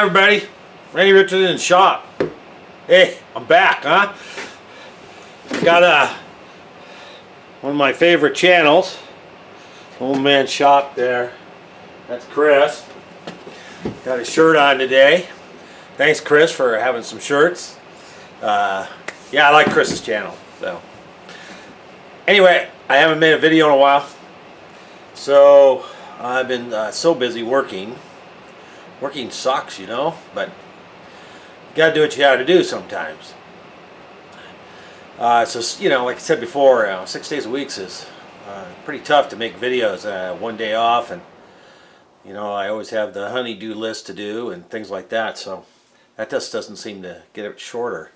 Hi everybody, Randy Richardson in shop. Hey, I'm back, huh? Got one of my favorite channels, Old Man Shop there. That's Chris. Got a shirt on today. Thanks Chris for having some shirts. Yeah, I like Chris's channel. So anyway, I haven't made a video in a while. So I've been so busy working. Working sucks, you know, but you gotta do what you gotta do sometimes. So, you know, like I said before, 6 days a week is pretty tough to make videos. One day off, and you know, I always have the honey-do list to do and things like that, so that just doesn't seem to get it shorter.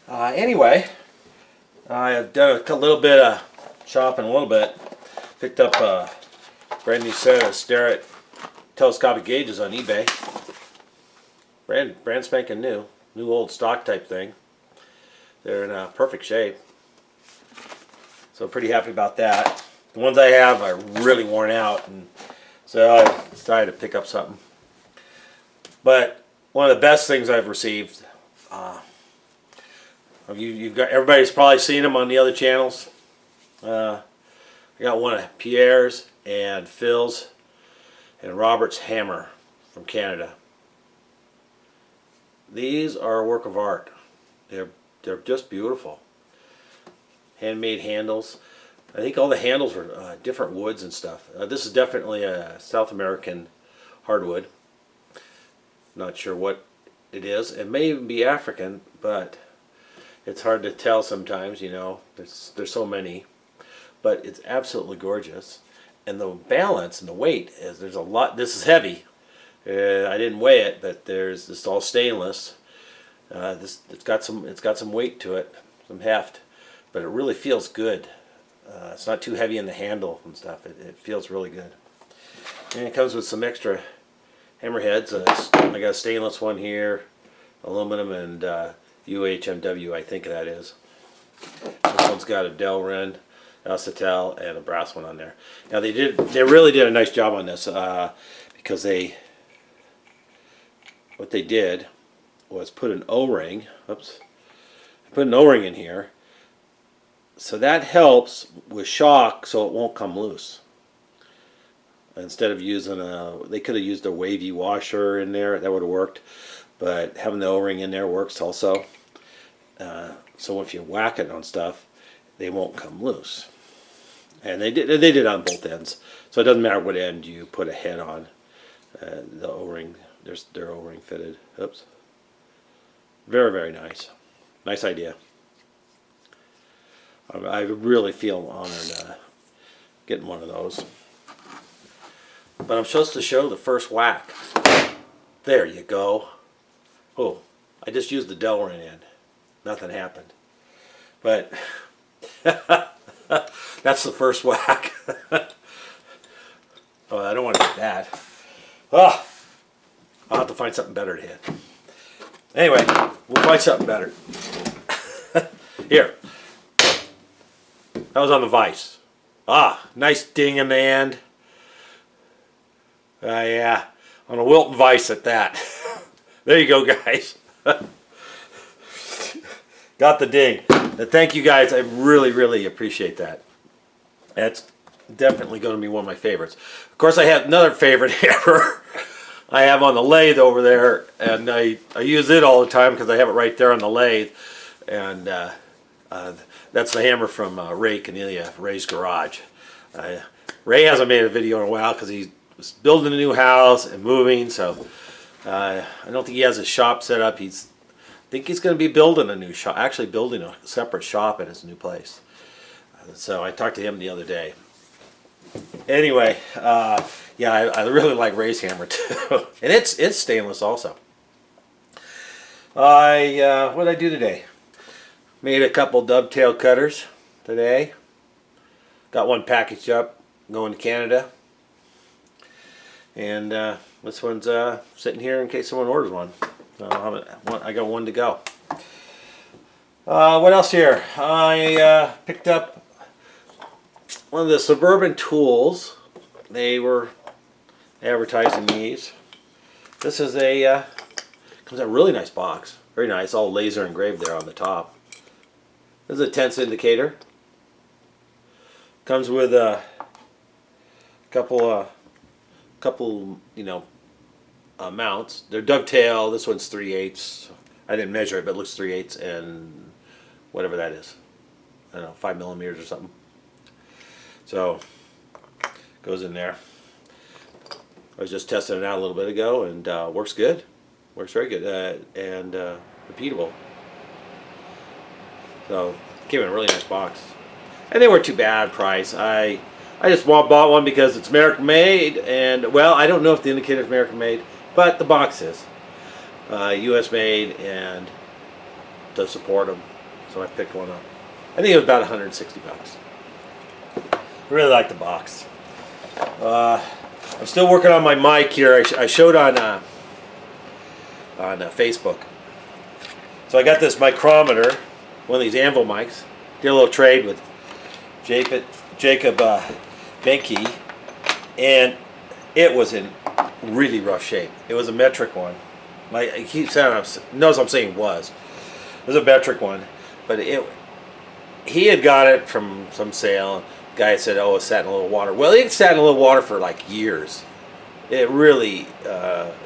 Anyway, I've done a little bit of shopping, a little bit. Picked up a brand new set of Starrett telescopic gauges on eBay. Brand spanking new old stock type thing. They're in perfect shape, so pretty happy about that. The ones I have are really worn out, and so I decided to pick up something. But one of the best things I've received, you've got, everybody's probably seen them on the other channels. I got one of Pierre's and Phil's and Robert's hammer from Canada. These are a work of art. They're just beautiful. Handmade handles. I think all the handles were different woods and stuff. This is definitely a South American hardwood. Not sure what it is. It may even be African, but it's hard to tell sometimes, you know. There's so many. But it's absolutely gorgeous. And the balance and the weight there's a lot. This is heavy. I didn't weigh it, but it's all stainless. It's got some weight to it, some heft, but it really feels good. It's not too heavy in the handle and stuff. It feels really good. And it comes with some extra hammer heads. I got a stainless one here, aluminum, and UHMW, I think that is. This one's got a Delrin, Acetal, and a brass one on there. Now they really did a nice job on this because what they did was put an O-ring. Oops, put an O-ring in here, so that helps with shock, so it won't come loose. Instead of using they could have used a wavy washer in there. That would have worked, but having the O-ring in there works also. So if you whack it on stuff, they won't come loose. And they did on both ends, so it doesn't matter what end you put a head on. The O-ring, they're O-ring fitted. Oops. Very, very nice. Nice idea. I really feel honored getting one of those. But I'm supposed to show the first whack. There you go. Oh, I just used the Delrin end. Nothing happened. But that's the first whack. Oh, I don't want to do that. Oh, I'll have to find something better to hit. Anyway, we'll find something better. Here. That was on the vise. Ah, nice ding in the end. Yeah, on a Wilton vise at that. There you go, guys. Got the ding. Thank you guys. I really, really appreciate that. That's definitely going to be one of my favorites. Of course, I have another favorite hammer I have on the lathe over there, and I use it all the time because I have it right there on the lathe. And that's the hammer from Ray Canelia, Ray's Garage. Ray hasn't made a video in a while because he was building a new house and moving, so I don't think he has a shop set up. I think he's going to be building a new shop, actually building a separate shop at his new place. So I talked to him the other day. Anyway, yeah, I really like Ray's hammer too, and it's stainless also. What did I do today? Made a couple dovetail cutters today. Got one packaged up, going to Canada, and this one's sitting here in case someone orders one. So I got one to go. What else here? I picked up one of the Suburban Tools. They were advertising these. This is a comes in a really nice box. Very nice, all laser engraved there on the top. This is a tense indicator. Comes with a couple mounts. They're dovetail. This one's 3/8. I didn't measure it, but it looks 3/8 and whatever that is. I don't know, 5 millimeters or something. So goes in there. I was just testing it out a little bit ago, and works good. Works very good and repeatable. So came in a really nice box, and they weren't too bad price. I just bought one because it's American made, and well, I don't know if the indicator is American made, but the box is U.S. made and does support them. So I picked one up. I think it was about 160 bucks. I really like the box. I'm still working on my mic here. I showed on Facebook. So I got this micrometer, one of these Ambo mics. Did a little trade with Jacob Benke, and it was in really rough shape. It was a metric one. Like I keep saying, knows I'm saying was. It was a metric one, but he had got it from some sale. The guy said, "Oh, it sat in a little water." Well, it sat in a little water for like years. It really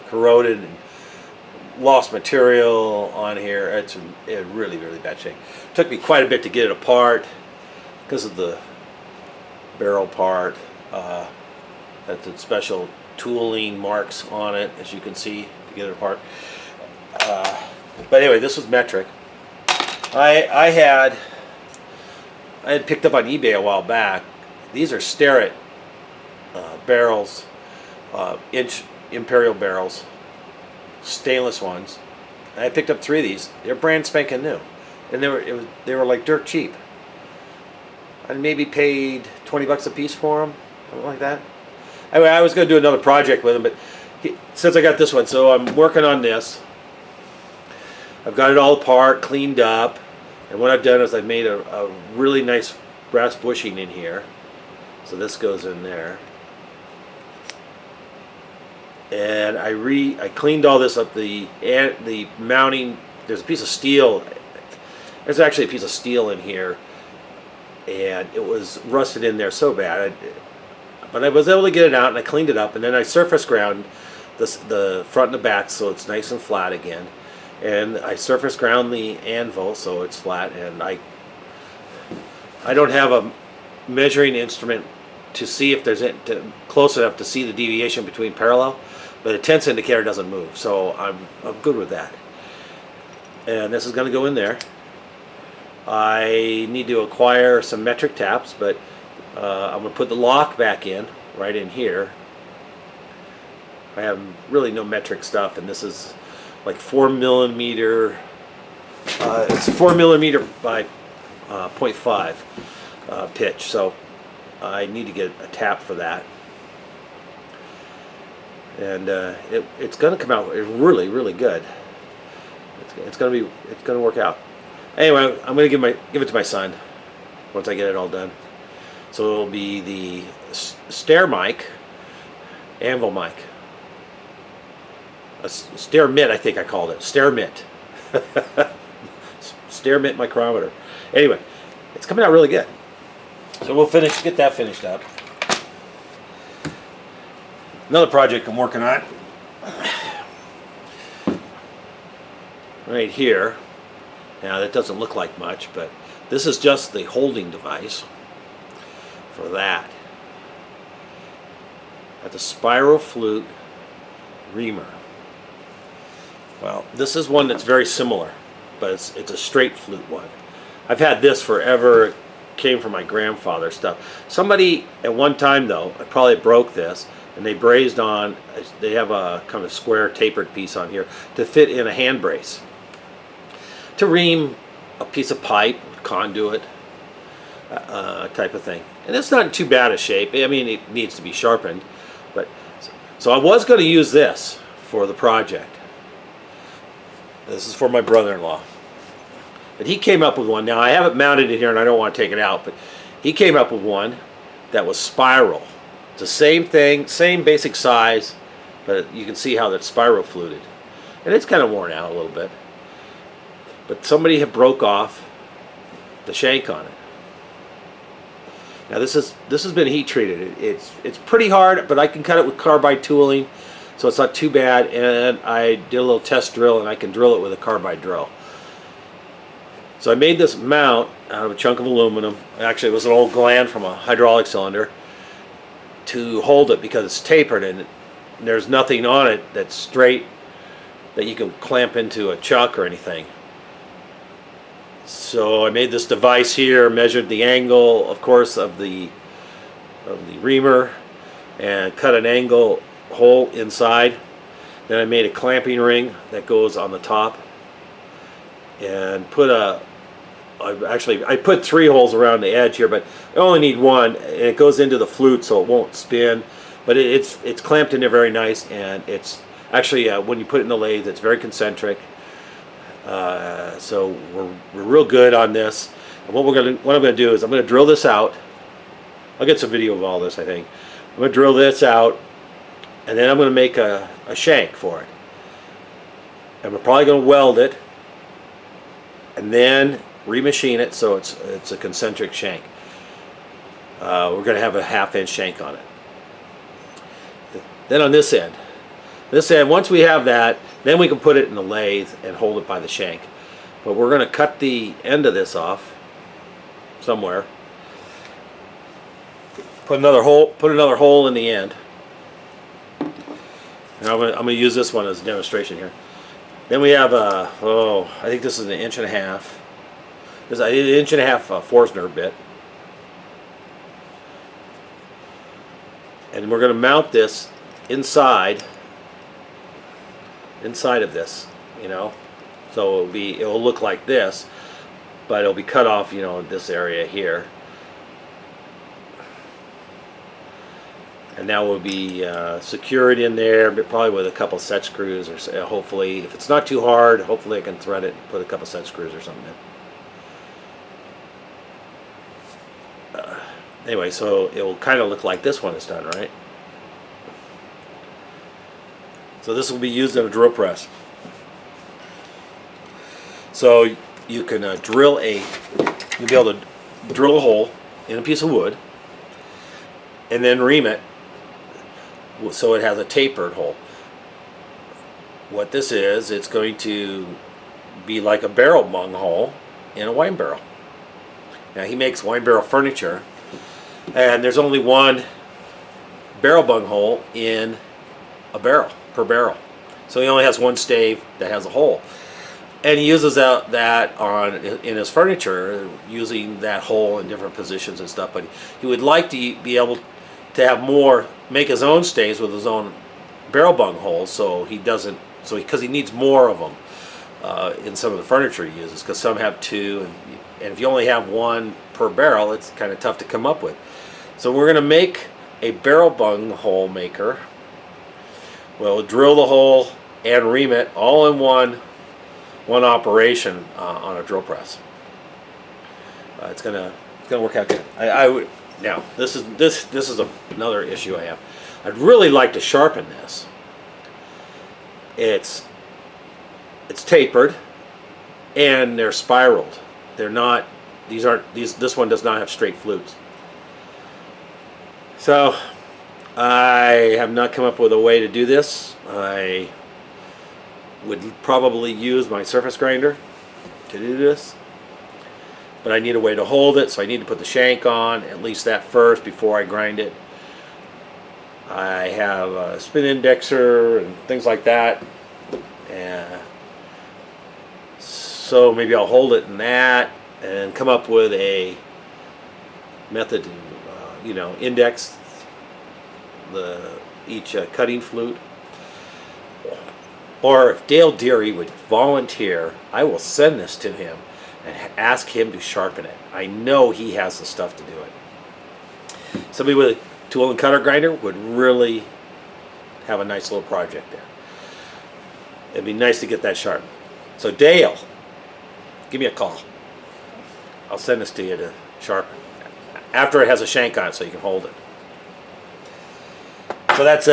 corroded and lost material on here. It's in really, really bad shape. It took me quite a bit to get it apart because of the barrel part. That's the special tooling marks on it, as you can see, to get it apart. But anyway, this was metric. I had picked up on eBay a while back. These are Starrett barrels, inch imperial barrels, stainless ones. I picked up 3 of these. They're brand spanking new, and they were like dirt cheap. I maybe paid 20 bucks a piece for them, something like that. Anyway, I was going to do another project with them, but since I got this one, so I'm working on this. I've got it all apart, cleaned up, and what I've done is I've made a really nice brass bushing in here. So this goes in there. And I cleaned all this up. The mounting, there's a piece of steel. There's actually a piece of steel in here, and it was rusted in there so bad. But I was able to get it out, and I cleaned it up, and then I surface ground the front and the back so it's nice and flat again. And I surface ground the anvil so it's flat, and I don't have a measuring instrument to see if there's close enough to see the deviation between parallel, but a tense indicator doesn't move, so I'm good with that. And this is going to go in there. I need to acquire some metric taps, but I'm going to put the lock back in right in here. I have really no metric stuff, and this is like 4 millimeter. It's 4 millimeter by 0.5 pitch, so I need to get a tap for that. And it's going to come out really, really good. It's going to work out. Anyway, I'm going to give it to my son once I get it all done. So it'll be the stair mic, anvil mic. A stair mitt, I think I called it. Stair mitt. Stair mitt micrometer. Anyway, it's coming out really good. So we'll get that finished up. Another project I'm working on. Right here. Now that doesn't look like much, but this is just the holding device for that. At the Spiral Flute Reema. Well, this is one that's very similar, but it's a straight flute one. I've had this forever. It came from my grandfather's stuff. Somebody at one time though, I probably broke this, and they brazed on. They have a kind of square tapered piece on here to fit in a hand brace to ream a piece of pipe, conduit, type of thing. And it's not in too bad a shape. I mean, it needs to be sharpened, but so I was going to use this for the project. This is for my brother-in-law. But he came up with one. Now I have it mounted in here and I don't want to take it out, but he came up with one that was spiral. It's the same thing, same basic size, but you can see how that's spiral fluted, and it's kind of worn out a little bit. But somebody had broke off the shank on it. Now this has been heat treated. It's pretty hard, but I can cut it with carbide tooling, so it's not too bad. And I did a little test drill, and I can drill it with a carbide drill. So I made this mount out of a chunk of aluminum. Actually, it was an old gland from a hydraulic cylinder to hold it because it's tapered and there's nothing on it that's straight that you can clamp into a chuck or anything. So I made this device here, measured the angle, of course, of the reamer, and cut an angle hole inside. Then I made a clamping ring that goes on the top, and put I put 3 holes around the edge here, but I only need one, and it goes into the flute so it won't spin. But it's clamped in there very nice, and it's actually when you put it in the lathe, it's very concentric. So we're real good on this. And what I'm gonna do is I'm gonna drill this out. I'll get some video of all this, I think. I'm gonna drill this out, and then I'm gonna make a shank for it. And we're probably gonna weld it, and then remachine it so it's a concentric shank. We're gonna have a 1/2-inch shank on it. Then on this end, once we have that, then we can put it in the lathe and hold it by the shank. But we're going to cut the end of this off somewhere. Put another hole in the end. And I'm going to use this one as a demonstration here. Then we have I think this is 1.5 inches. There's an 1.5 inch Forstner bit. And we're going to mount this inside of this, so it will look like this, but it'll be cut off, in this area here, and that will be secured in there, but probably with a couple set screws, or hopefully, if it's not too hard, hopefully I can thread it and put a couple set screws or something in. Anyway, so it will kind of look like this one is done, right? So this will be used in a drill press. So you can you'll be able to drill a hole in a piece of wood and then ream it so it has a tapered hole. What this is, it's going to be like a barrel bung hole in a wine barrel. Now he makes wine barrel furniture, and there's only one barrel bung hole in a barrel per barrel, so he only has one stave that has a hole, and he uses that in his furniture, using that hole in different positions and stuff. But he would like to be able to have make his own staves with his own barrel bung holes, because he needs more of them in some of the furniture he uses, because some have 2, and if you only have 1 per barrel, it's kind of tough to come up with. So we're going to make a barrel bung hole maker. We'll drill the hole and ream it all in one operation on a drill press. It's gonna work out good. Now this is another issue I have. I'd really like to sharpen this. It's tapered, and they're spiraled. They're not. This one does not have straight flutes. So I have not come up with a way to do this. I would probably use my surface grinder to do this, but I need a way to hold it, so I need to put the shank on, at least that first, before I grind it. I have a spin indexer and things like that, and so maybe I'll hold it in that and come up with a method to index each cutting flute. Or if Dale Deary would volunteer, I will send this to him and ask him to sharpen it. I know he has the stuff to do it. Somebody with a tool and cutter grinder would really have a nice little project there. It'd be nice to get that sharpened. So Dale, give me a call. I'll send this to you to sharpen after it has a shank on it, so you can hold it. So that's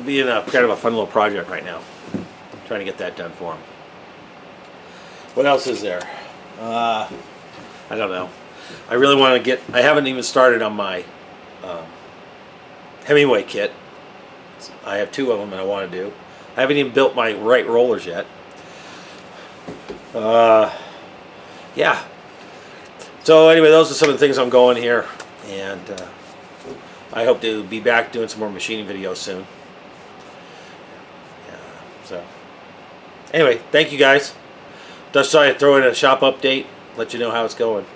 being a kind of a fun little project right now. I'm trying to get that done for him. What else is there? I don't know. I really want to get. I haven't even started on my Hemingway kit. I have 2 of them, and I want to do. I haven't even built my right rollers yet. Yeah. So anyway, those are some of the things I'm going here, and I hope to be back doing some more machining videos soon. Yeah, so anyway, thank you guys. Just thought I'd throw in a shop update, let you know how it's going.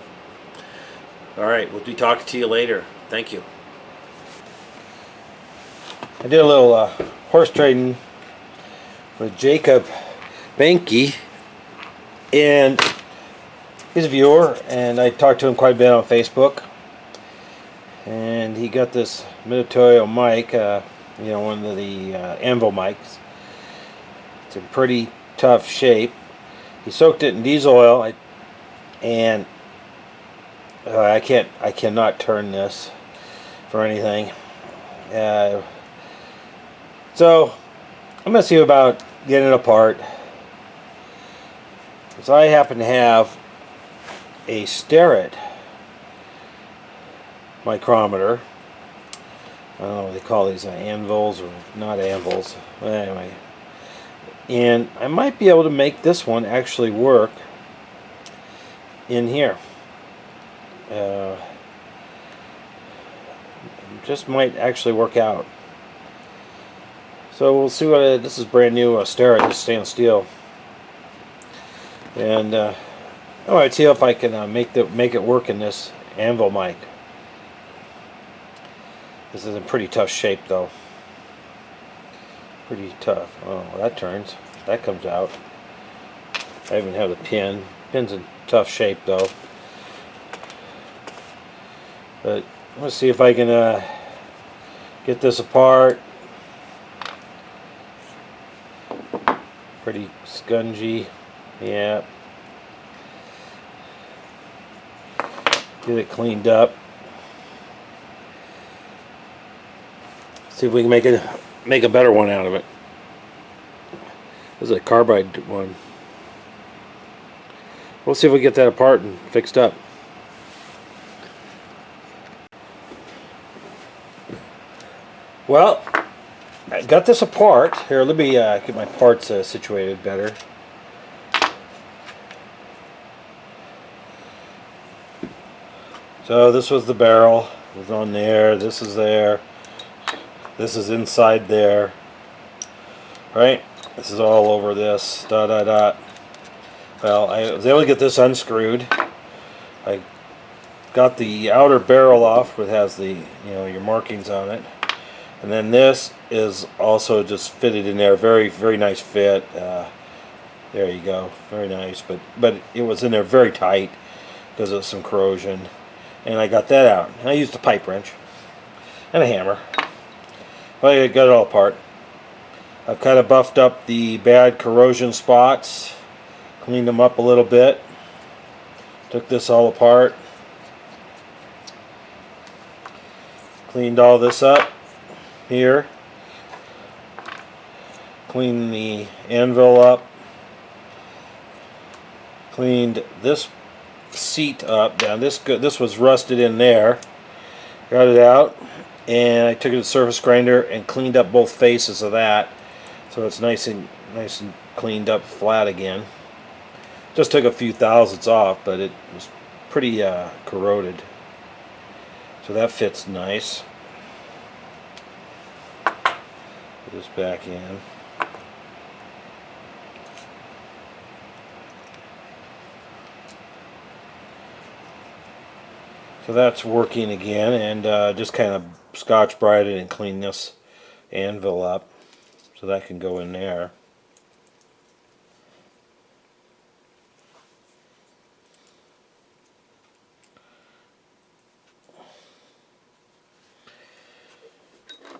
All right, we'll be talking to you later. Thank you. I did a little horse trading with Jacob Banky, and he's a viewer, and I talked to him quite a bit on Facebook. And he got this Ambo Mike, you know, one of the Ambo mics. It's in pretty tough shape. He soaked it in diesel oil, and I cannot turn this for anything. So I'm gonna see about getting it apart. So I happen to have a Starrett micrometer. I don't know what they call these, anvils or not anvils. But anyway, and I might be able to make this one actually work in here. Just might actually work out. So we'll see what this is. Brand new Starrett, just stainless steel, and I want to see if I can make it work in this anvil mic. This is in pretty tough shape though. Pretty tough. Oh, that turns. That comes out. I even have the pin. Pin's in tough shape though. But let's see if I can get this apart. Pretty scungy. Yeah. Get it cleaned up. See if we can make a better one out of it. This is a carbide one. We'll see if we get that apart and fixed up. Well, I got this apart. Here, let me get my parts situated better. So this was the barrel. It was on there. This is there. This is inside there. Right? This is all over this. Dot dot dot. Well, I was able to get this unscrewed. I got the outer barrel off, which has the, you know, your markings on it. And then this is also just fitted in there. Very, very nice fit. There you go. Very nice. But it was in there very tight because of some corrosion. And I got that out. I used a pipe wrench and a hammer. Well, I got it all apart. I've kind of buffed up the bad corrosion spots. Cleaned them up a little bit. Took this all apart. Cleaned all this up here. Cleaned the anvil up. Cleaned this seat up. Now this was rusted in there. Got it out, and I took it to the surface grinder and cleaned up both faces of that, so it's nice and cleaned up flat again. Just took a few thousandths off, but it was pretty corroded. So that fits nice. Put this back in. So that's working again, and just kind of Scotch-Brite it and clean this anvil up so that can go in there.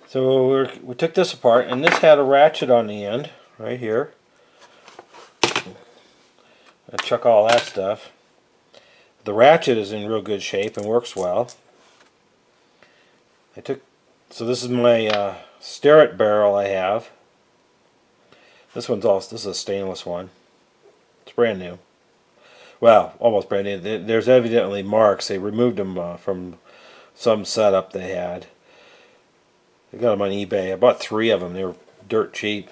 So we took this apart, and this had a ratchet on the end right here. I chuck all that stuff. The ratchet is in real good shape and works well. So this is my Starrett barrel I have. This is a stainless one. It's brand new. Well, almost brand new. There's evidently marks. They removed them from some setup they had. I got them on eBay. I bought 3 of them. They were dirt cheap.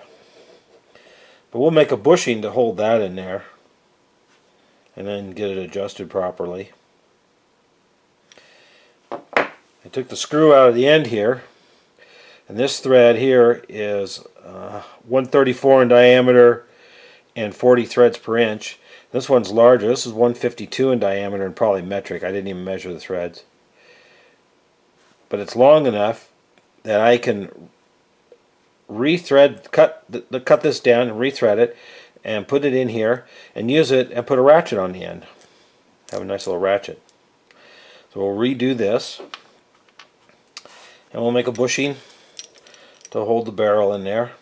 But we'll make a bushing to hold that in there, and then get it adjusted properly. I took the screw out of the end here, and this thread here is 134 in diameter and 40 threads per inch. This one's larger. This is 152 in diameter and probably metric. I didn't even measure the threads. But it's long enough that I can cut this down and rethread it and put it in here and use it and put a ratchet on the end. Have a nice little ratchet. So we'll redo this and we'll make a bushing to hold the barrel in there.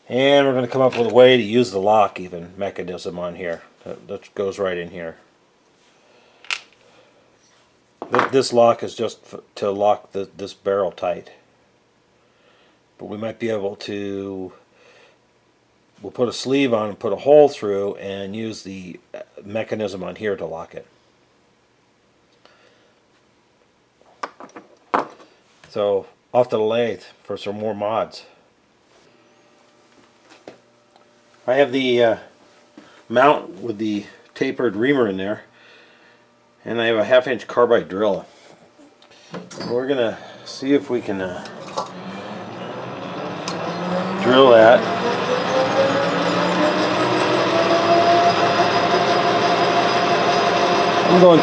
And we're going to come up with a way to use the lock even mechanism on here. That goes right in here. This lock is just to lock this barrel tight. But we might be able to, we'll put a sleeve on and put a hole through and use the mechanism on here to lock it. So off to the lathe for some more mods. I have the mount with the tapered reamer in there, and I have a 1/2 inch carbide drill. We're gonna see if we can drill that. I'm going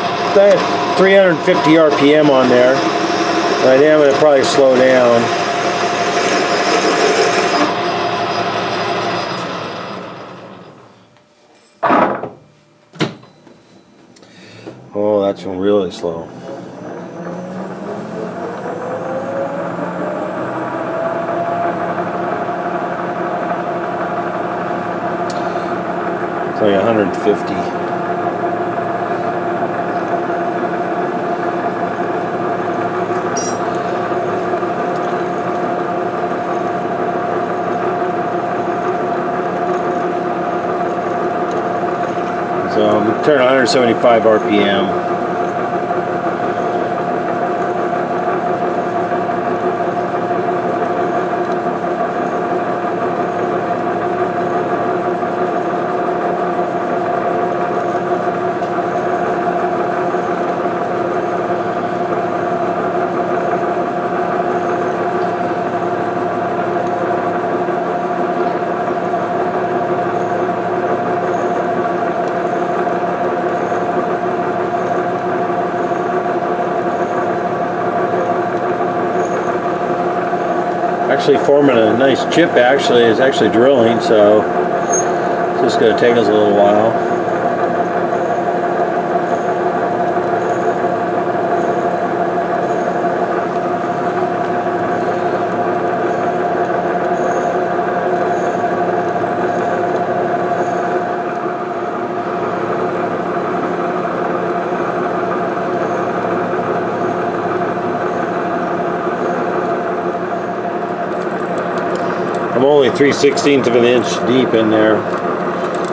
350 RPM on there. Right now I'm going to probably slow down. Oh, that's really slow. It's like 150. So I'm turning 175 RPM. Actually forming a nice chip is actually drilling, so it's just going to take us a little while. I'm only 3/16 of an inch deep in there,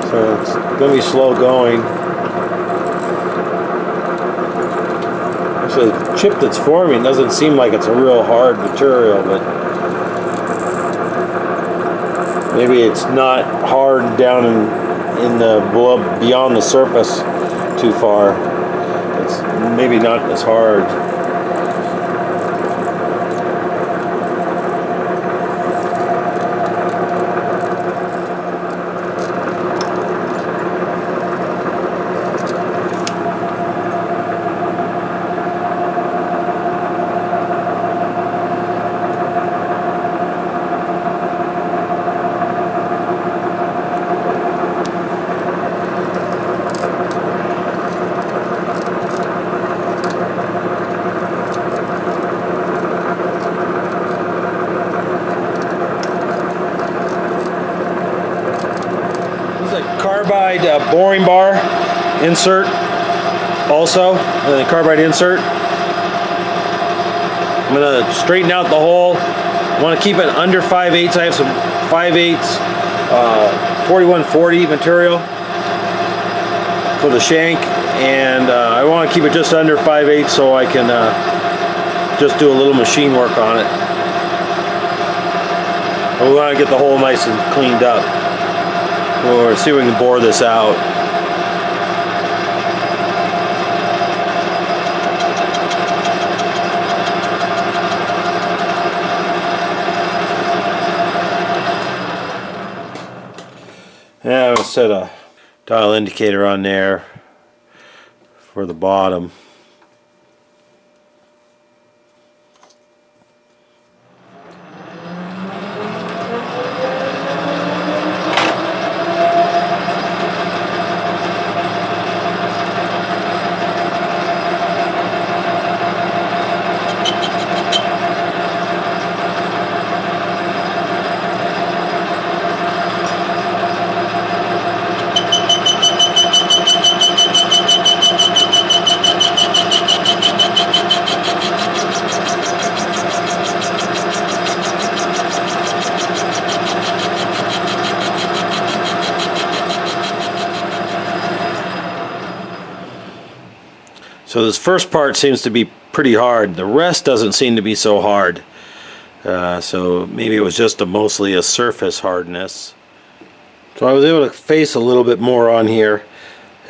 so it's going to be slow going. Actually, the chip that's forming doesn't seem like it's a real hard material, but maybe it's not hard down in the beyond the surface too far. It's maybe not as hard. Carbide boring bar insert also, the carbide insert. I'm going to straighten out the hole I want to keep it under 5/8. I have some 5/8 4140 material for the shank, and I want to keep it just under 5/8 so I can just do a little machine work on it. And we want to get the hole nice and cleaned up. We'll see if we can bore this out. Yeah, I'm going to set a dial indicator on there for the bottom. So this first part seems to be pretty hard. The rest doesn't seem to be so hard. So maybe it was just mostly a surface hardness. So I was able to face a little bit more on here.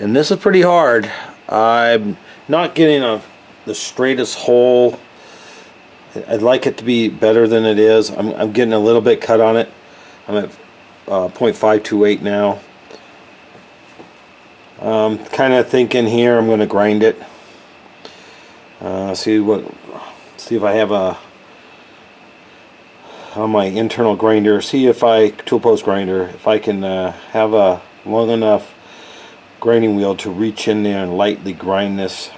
And this is pretty hard. I'm not getting the straightest hole. I'd like it to be better than it is. I'm getting a little bit cut on it. I'm at 0.528 now. Kind of thinking here I'm going to grind it. See if I have on my internal grinder, tool post grinder, if I can have a long enough grinding wheel to reach in there and lightly grind this.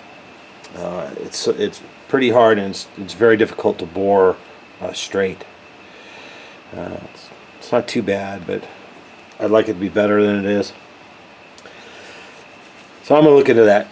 It's pretty hard, and it's very difficult to bore straight. It's not too bad, but I'd like it to be better than it is. So I'm going to look into that.